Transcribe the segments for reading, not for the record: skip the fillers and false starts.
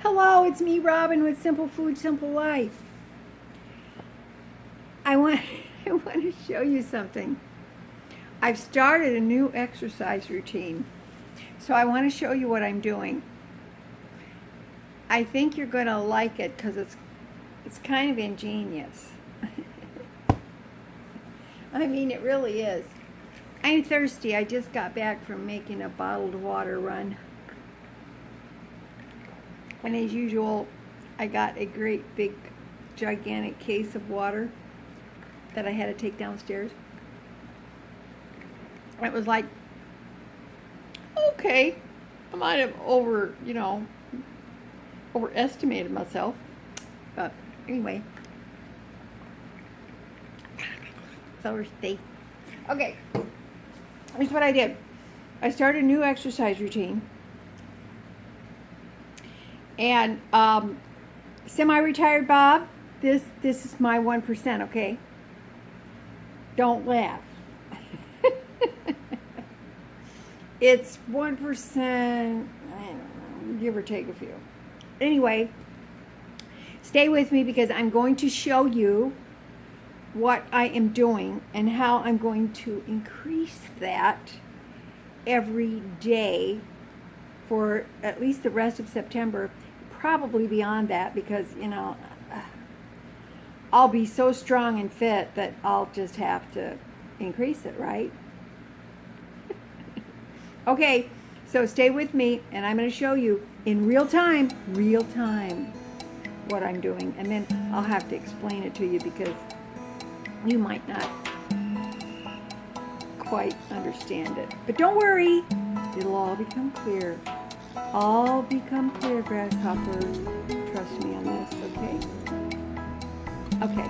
Hello, it's me, Robin, with Simple Food, Simple Life. I want to show you something. I've started a new exercise routine, so I want to show you what I'm doing. I think you're going to like it because it's kind of ingenious. I mean, it really is. I'm thirsty. I just got back from making a bottled water run. And as usual, I got a great big gigantic case of water that I had to take downstairs. It was like, okay, I might have overestimated myself. But anyway, thirsty. Okay, here's what I did. I started a new exercise routine. And semi-retired Bob, this is my 1%, okay? Don't laugh. It's 1%, I don't know, give or take a few. Anyway, stay with me because I'm going to show you what I am doing and how I'm going to increase that every day for at least the rest of September, probably beyond that, because I'll be so strong and fit that I'll just have to increase it, right? Okay, so stay with me and I'm going to show you in real time, what I'm doing, and then I'll have to explain it to you because you might not quite understand it. But don't worry, it'll all become clear. All become clear, grasshopper. Trust me on this, okay? Okay.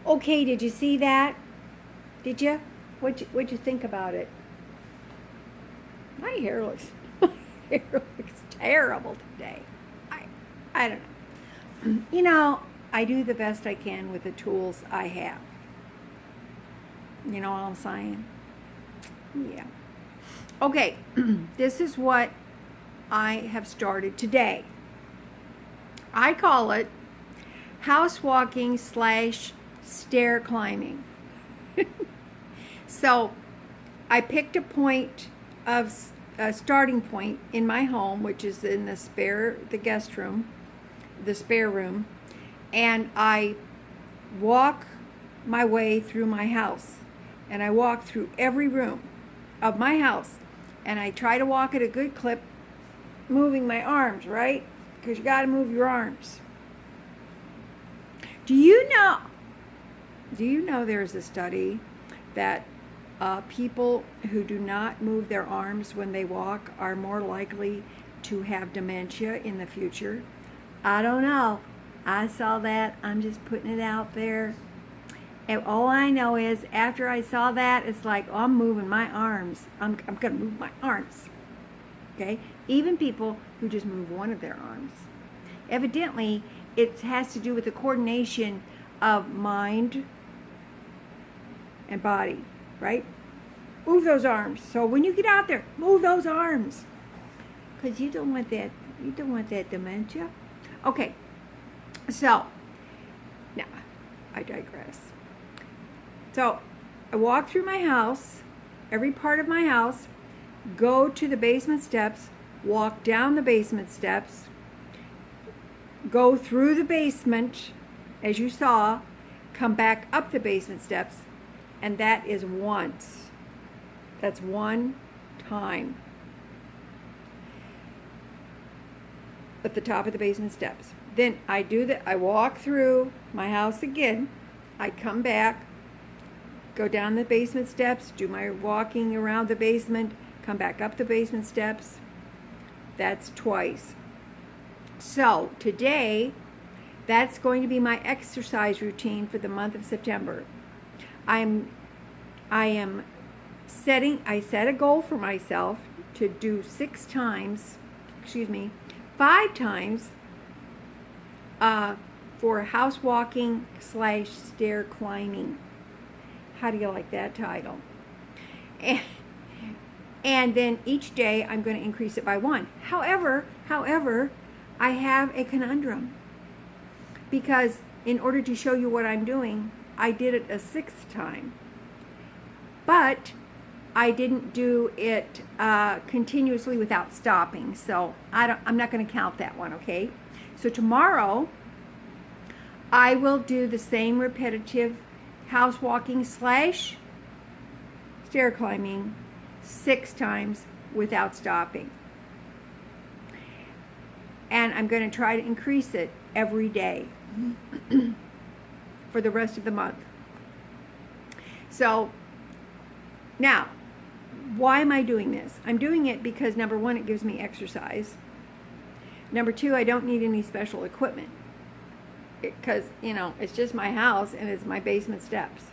Okay, did you see that? Did you? What'd you think about it? My hair looks terrible today. I don't know. I do the best I can with the tools I have. You know what I'm saying? Yeah. Okay, this is what I have started today. I call it house walking / stair climbing. So I picked a starting point in my home, which is in the guest room, the spare room, and I walk my way through my house, and I walk through every room of my house, and I try to walk at a good clip, moving my arms, right? Because you got to move your arms. Do you know there's a study that people who do not move their arms when they walk are more likely to have dementia in the future? I don't know. I saw that. I'm just putting it out there. And all I know is after I saw that, it's like, oh, I'm moving my arms. I'm going to move my arms. Okay? Even people who just move one of their arms. Evidently, it has to do with the coordination of mind and body, right? Move those arms. So when you get out there, move those arms. Because you don't want that dementia. Okay. So, now, I digress. So, I walk through my house, every part of my house, go to the basement steps, walk down the basement steps, go through the basement, as you saw, come back up the basement steps, and that is once. That's one time. At the top of the basement steps. Then I walk through my house again. I come back, go down the basement steps, do my walking around the basement, come back up the basement steps. That's twice. So today, that's going to be my exercise routine for the month of September. I set a goal for myself to do 5 times for house walking / stair climbing. How do you like that title? And then each day I'm going to increase it by 1. However, I have a conundrum, because in order to show you what I'm doing, I did it a 6th time, but I didn't do it continuously without stopping, so I'm not going to count that one, okay? So tomorrow, I will do the same repetitive house walking / stair climbing 6 times without stopping. And I'm going to try to increase it every day for the rest of the month. So, now, why am I doing this? I'm doing it because, number 1, it gives me exercise. Number 2, I don't need any special equipment. Because, it's just my house and it's my basement steps.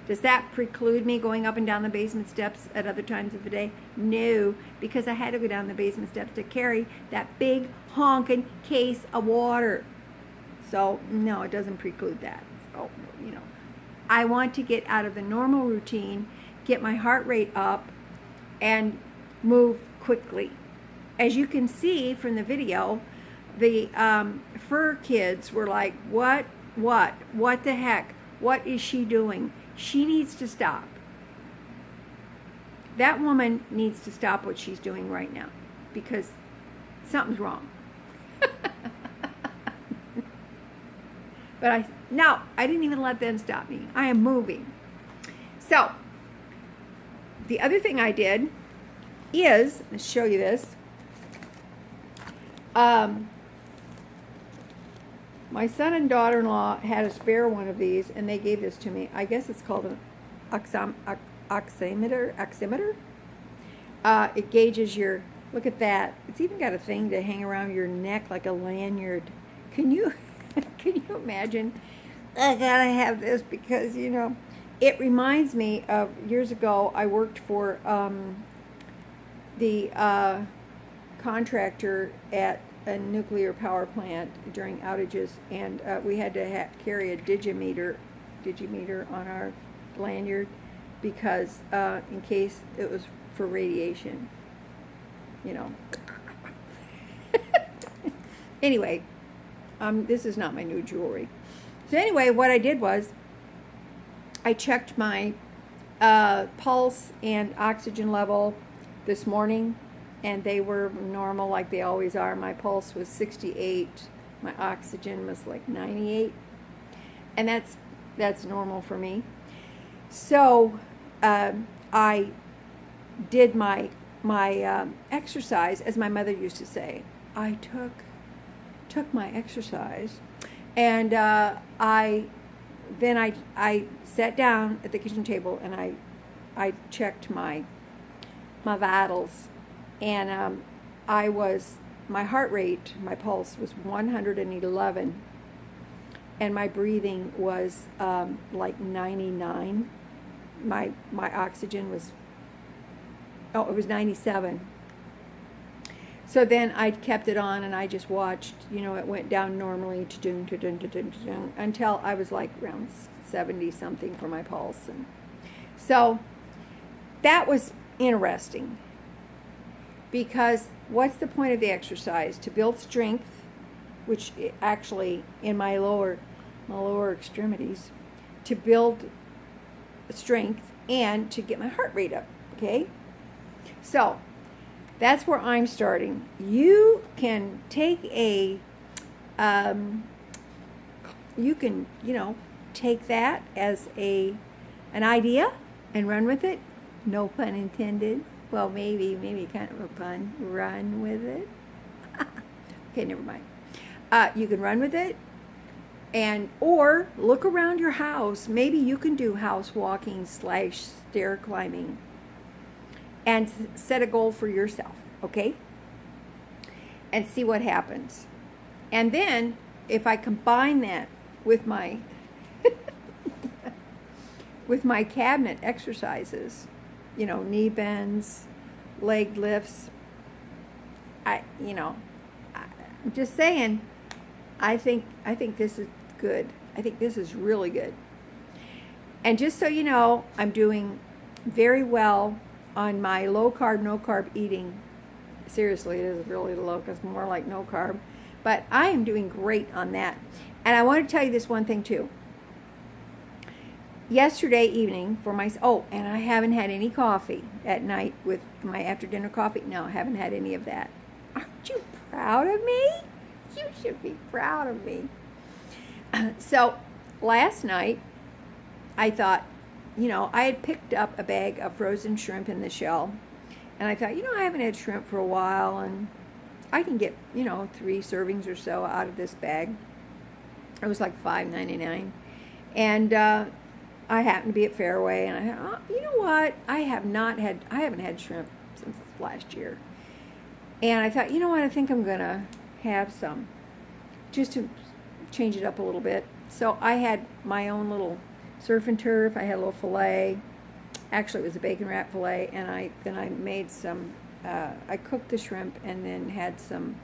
Does that preclude me going up and down the basement steps at other times of the day? No, because I had to go down the basement steps to carry that big honking case of water. So, no, it doesn't preclude that. So, I want to get out of the normal routine, get my heart rate up, and move quickly. As you can see from the video, the fur kids were like, what the heck? What is she doing? She needs to stop. That woman needs to stop what she's doing right now, because something's wrong. But I didn't even let them stop me. I am moving. So, the other thing I did is, let's show you this. My son and daughter-in-law had a spare one of these, and they gave this to me. I guess it's called an oximeter. It gauges your, look at that. It's even got a thing to hang around your neck like a lanyard. Can you imagine? I gotta have this because, it reminds me of years ago I worked for the contractor at a nuclear power plant during outages, and we had to carry a digimeter on our lanyard because in case it was for radiation, Anyway, this is not my new jewelry. So anyway, what I did was I checked my pulse and oxygen level this morning, and they were normal like they always are. My pulse was 68. My oxygen was like 98. And that's normal for me. So I did my exercise, as my mother used to say. I took my exercise, and I sat down at the kitchen table, and I checked my vitals, and my heart rate, my pulse was 111, and my breathing was like 99. My oxygen was, it was 97. So then I kept it on, and I just watched, it went down normally until I was like around 70 something for my pulse. And so that was interesting, because what's the point of the exercise? To build strength, which actually in my lower extremities, to build strength and to get my heart rate up, okay? So that's where I'm starting. You can take take that as an idea and run with it. No pun intended. Well, maybe kind of a pun. Run with it. Okay, never mind. You can run with it, or look around your house. Maybe you can do house walking / stair climbing, and set a goal for yourself, okay? And see what happens. And then if I combine that with my with my cabinet exercises, knee bends, leg lifts, I'm just saying, I think this is good. I think this is really good. And just so you know, I'm doing very well on my low carb, no carb eating. Seriously, it is really low, because more like no carb. But I am doing great on that. And I want to tell you this one thing too. Yesterday evening and I haven't had any coffee at night with my after dinner coffee. No, I haven't had any of that. Aren't you proud of me? You should be proud of me. So last night, I thought, I had picked up a bag of frozen shrimp in the shell, and I thought, I haven't had shrimp for a while, and I can get, 3 servings or so out of this bag. It was like $5.99, and I happened to be at Fairway, and I thought, you know what? I haven't had shrimp since last year, and I thought, you know what? I think I'm gonna have some, just to change it up a little bit. So I had my own little surf and turf. I had a little filet. Actually, it was a bacon wrap filet, and I made some. I cooked the shrimp and then had some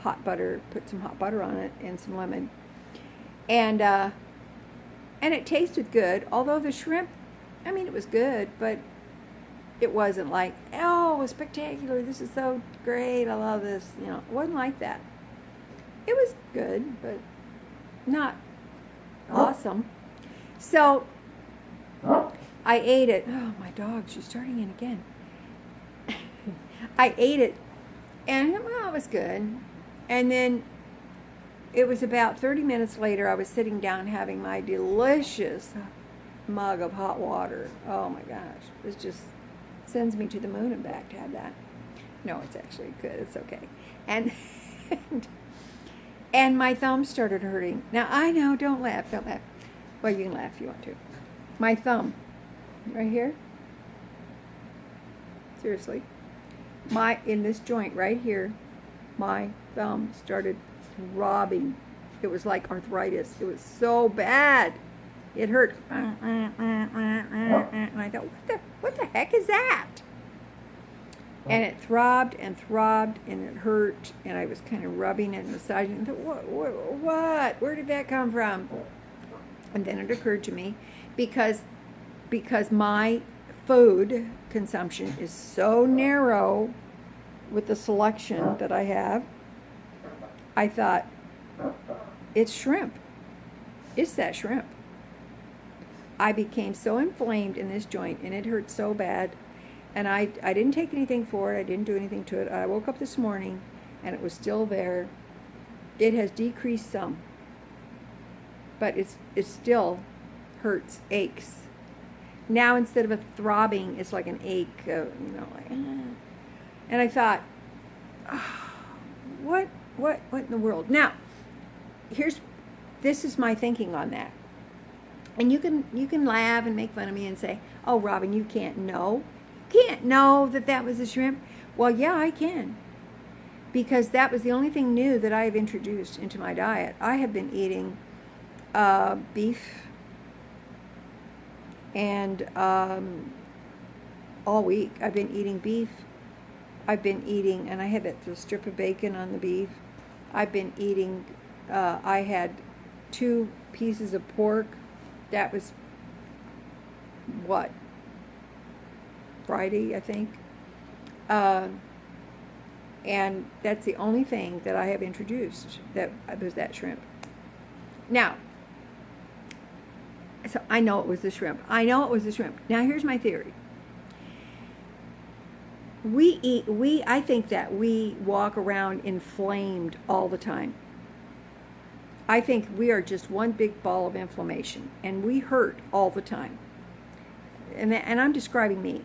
hot butter. Put some hot butter on it and some lemon, and it tasted good. Although the shrimp, it was good, but it wasn't like, oh, it was spectacular. This is so great. I love this. It wasn't like that. It was good, but not awesome. So I ate it. Oh, my dog, she's starting in again. I ate it, and it was good. And then it was about 30 minutes later, I was sitting down having my delicious mug of hot water. Oh my gosh, it just sends me to the moon and back to have that. No, it's actually good. It's okay. And and my thumb started hurting. Now, I know, don't laugh. Well, you can laugh if you want to. My thumb, right here. Seriously. In this joint right here, my thumb started throbbing. It was like arthritis. It was so bad. It hurt. And I thought, what the heck is that? And it throbbed and throbbed, and it hurt, and I was kind of rubbing it and massaging it. I thought, what? Where did that come from? And then it occurred to me, because my food consumption is so narrow with the selection that I have, I thought, it's shrimp. It's that shrimp. I became so inflamed in this joint, and it hurt so bad. And I didn't take anything for it. I didn't do anything to it. I woke up this morning, and it was still there. It has decreased some, but it still hurts, aches. Now instead of a throbbing, it's like an ache, like. And I thought, oh, what in the world? Now, this is my thinking on that. And you can laugh and make fun of me and say, oh, Robin, you can't know. You can't know that was a shrimp. Well, yeah, I can. Because that was the only thing new that I have introduced into my diet. I have been eating beef and all week. I've been eating beef. I've been eating, and I had that strip of bacon on the beef. I've been eating, I had 2 pieces of pork. That was, what, Friday, I think. And that's the only thing that I have introduced that was that shrimp. Now, so I know it was the shrimp. I know it was the shrimp. Now, here's my theory. I think that we walk around inflamed all the time. I think we are just one big ball of inflammation, and we hurt all the time. And I'm describing me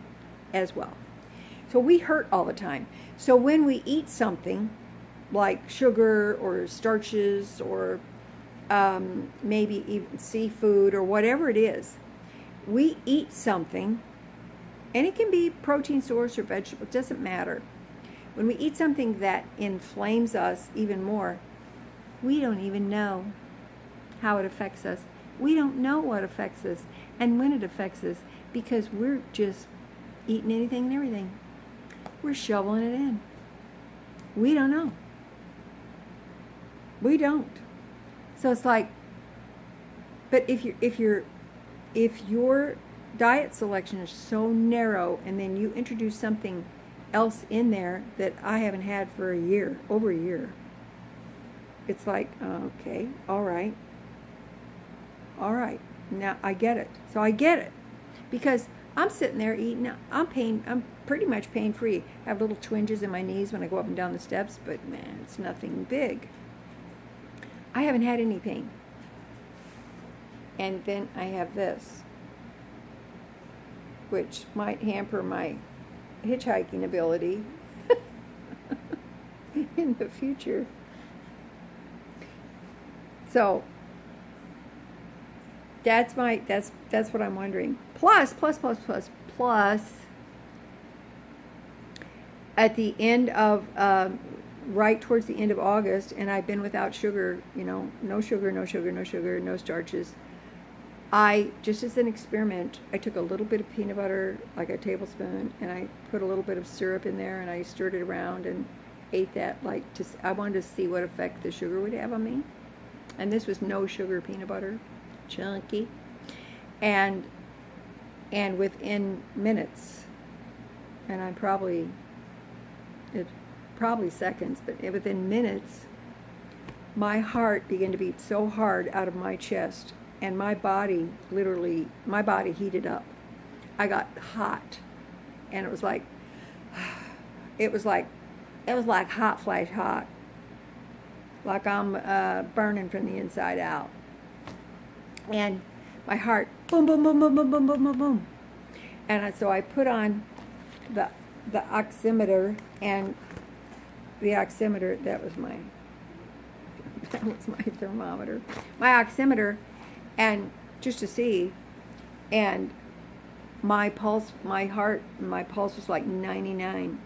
as well. So we hurt all the time. So when we eat something like sugar or starches or maybe even seafood or whatever it is, we eat something, and it can be protein source or vegetable, it doesn't matter. When we eat something that inflames us even more, we don't even know how it affects us. We don't know what affects us and when it affects us, because we're just eating anything and everything. We're shoveling it in. We don't know. We don't. So it's like, but if your diet selection is so narrow, and then you introduce something else in there that I haven't had for a year, over a year, it's like, okay, all right, now I get it. So I get it, because I'm sitting there eating. I'm pretty much pain-free. I have little twinges in my knees when I go up and down the steps, but man, it's nothing big. I haven't had any pain. And then I have this, which might hamper my hitchhiking ability in the future. So that's what I'm wondering. Plus, at the end of, right towards the end of August, and I've been without sugar, no sugar, no starches. I, just as an experiment, I took a little bit of peanut butter, like a tablespoon, and I put a little bit of syrup in there, and I stirred it around and ate that, I wanted to see what effect the sugar would have on me. And this was no sugar peanut butter, chunky. And within minutes, and it's probably seconds, but within minutes, my heart began to beat so hard out of my chest, and my body heated up. I got hot, and it was like hot flash hot, like I'm burning from the inside out. And my heart, boom, boom, boom, boom, boom, boom, boom, boom, boom. And so I put on the oximeter, and the oximeter, that was my thermometer, my oximeter, and just to see, and my pulse was like 99.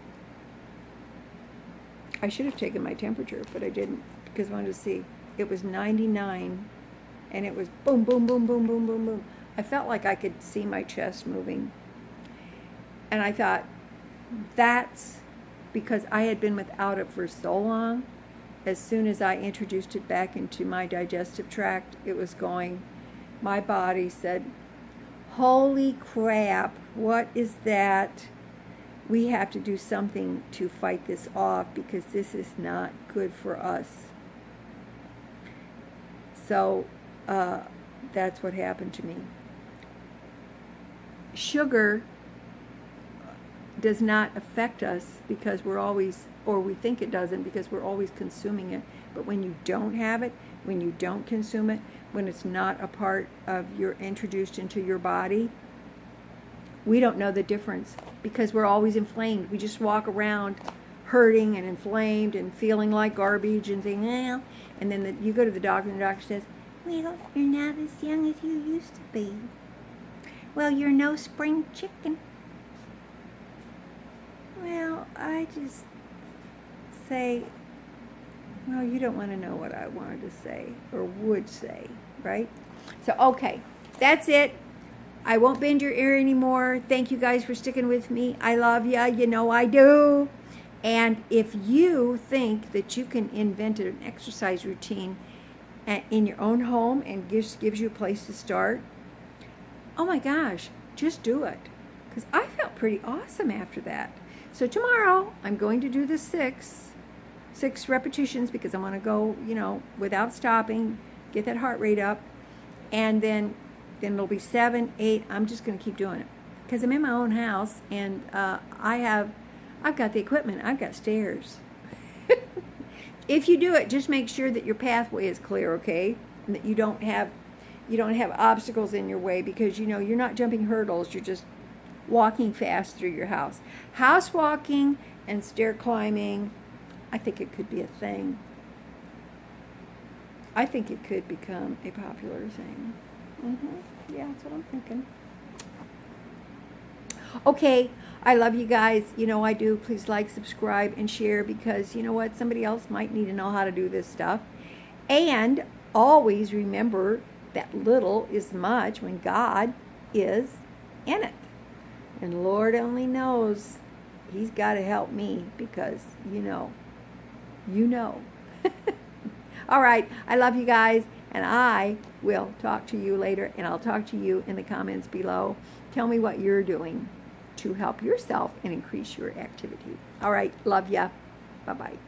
I should have taken my temperature, but I didn't, because I wanted to see. It was 99, and it was boom, boom, boom, boom, boom, boom, boom. I felt like I could see my chest moving. And I thought, that's because I had been without it for so long. As soon as I introduced it back into my digestive tract, it was going. My body said, holy crap, what is that? We have to do something to fight this off, because this is not good for us. So that's what happened to me. sugar does not affect us because we're always, or we think it doesn't because we're always consuming it. But when you don't have it, when you don't consume it, when it's not a part of your introduced into your body, we don't know the difference because we're always inflamed. We just walk around hurting and inflamed and feeling like garbage and saying, well, and then you go to the doctor and the doctor says, well, you're not as young as you used to be. Well, you're no spring chicken. Well, I just say, well, you don't want to know what I wanted to say or would say, right? So, okay, that's it. I won't bend your ear anymore. Thank you guys for sticking with me. I love ya. You know I do. And if you think that you can invent an exercise routine in your own home and gives you a place to start, oh my gosh, just do it. Because I felt pretty awesome after that. So tomorrow I'm going to do the six repetitions because I want to go, without stopping, get that heart rate up. And then it'll be 7, 8. I'm just going to keep doing it because I'm in my own house and I've got the equipment. I've got stairs. If you do it, just make sure that your pathway is clear, okay? And that you don't have obstacles in your way because you're not jumping hurdles. You're just walking fast through your house. House walking and stair climbing, I think it could be a thing. I think it could become a popular thing. Yeah, that's what I'm thinking. Okay, I love you guys. You know I do. Please like, subscribe, and share because you know what? Somebody else might need to know how to do this stuff. And always remember that little is much when God is in it. And Lord only knows He's got to help me because you know. All right, I love you guys, and I will talk to you later, and I'll talk to you in the comments below. Tell me what you're doing to help yourself and increase your activity. All right, love ya. Bye-bye.